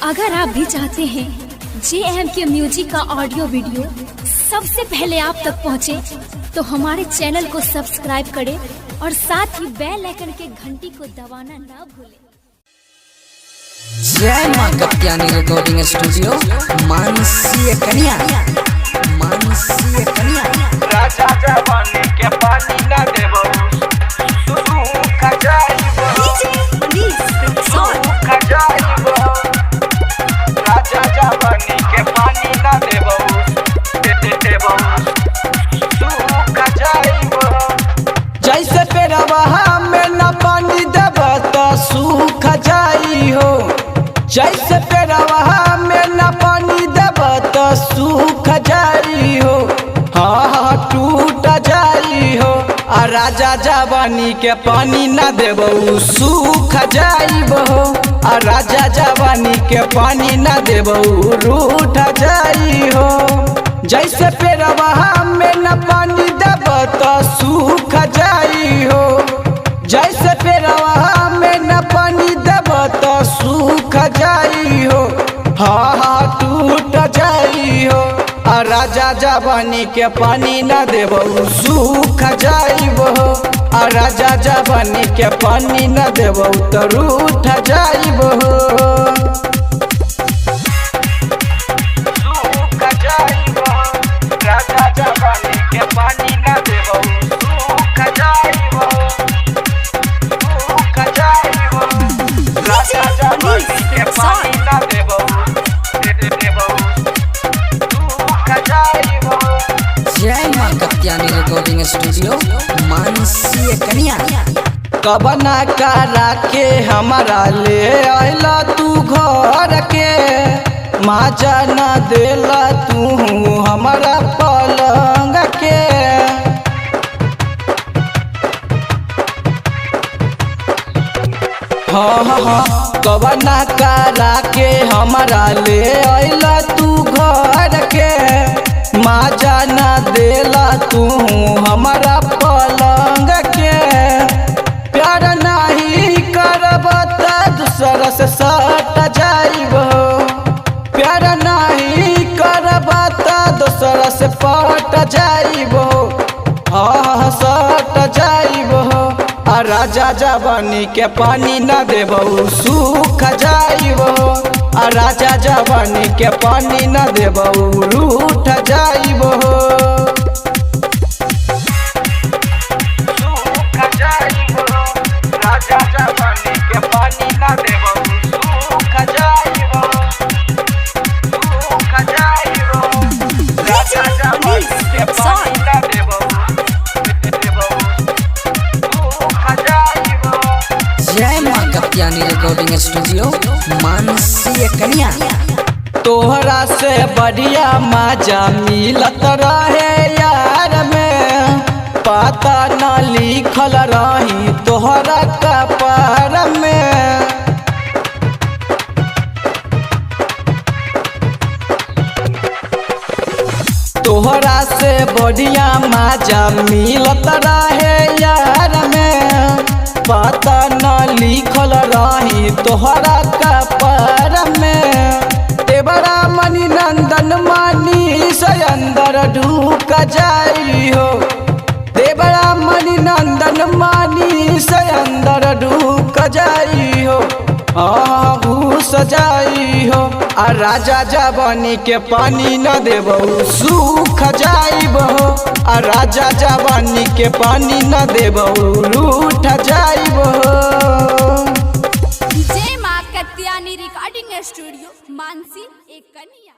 अगर आप भी चाहते हैं JMK म्यूजिक का ऑडियो वीडियो सबसे पहले आप तक पहुंचे, तो हमारे चैनल को सब्सक्राइब करें और साथ ही बेल आइकन के घंटी को दबाना ना भूलें। जय मां कत्यानी रिकॉर्डिंग स्टूडियो मानसी कन्या राजा जवानी के पानी ना देबो तू खजाइबो खजाइबो राजा जवानी के पानी ना देबो देबो तू खजाइबो जैसे पेड़वा में न पानी देब तो सूख जाई हो, जैसे पेड़वा में न पानी देब तो सूख जाई हो, हाँ टूट जाई हो। आ राजा जवानी के पानी न देब सूख जाइब हो, आ राजा जवानी के पानी न देब रूठ जाई हो। जैसे पेड़वा में न पानी देब तो सूख जाई हो, जैसे पेड़वा में न पानी देब तो सूख जाई हो, हाँ टूट जाई हो। आ राजा जवानी के पानी न देब सूख जाइब हो, आ राजा जवानी के पानी न देब तो रूठ जाइब हो। राजा जवानी के पानी ना देबो तू खजाइबो राजा जवानी के पानी ना देबो तू खजाइबो। जय मां कत्यानी रिकॉर्डिंग स्टूडियो मानसी कन्या कबना करा के हमारा ले आइला तू घर के, माजा न देला तू हमारा पलंग के। हाँ कबना करा के हमारा ले आइला तू घर के, माजा न देला तू हमारा पलंग के। प्यार नहीं करब त दूसरा से सट जाइब, प्यार नहीं करब त दूसरा से पट जाइब, हाँ सट जाइब। आ राजा जवानी के पानी न देब सूख जाइब, आ राजा जवानी के पानी न देब रूठ जाइब। राजा जवानी के पानी ना देबो तू खजाइबो राजा जवानी के पानी ना देबो तू खजाइबो। जय मां कत्यानी रिकॉर्डिंग स्टूडियो मानसी कन्या तोहरा से बढ़िया मजा मिलत रहे यार में, पता न लिखल रही तोहरा कपार में। तोहरा से बढ़िया मजा मिलत रहे यार में, पता न लिखल रही तोहरा कपार में। तेबरा मणि नंदन मानी से अंदर ढूक जाई हो, देवरा मणि नंदन मानी से अंदर ढूक जाई हो, घुस जाई हो। आ राजा जवानी के पानी न देब सूख जाइब हो, आ राजा जवानी के पानी न देब रूठ जाइब हो। जय मां कत्यानी रिकॉर्डिंग स्टूडियो मानसी कन्या।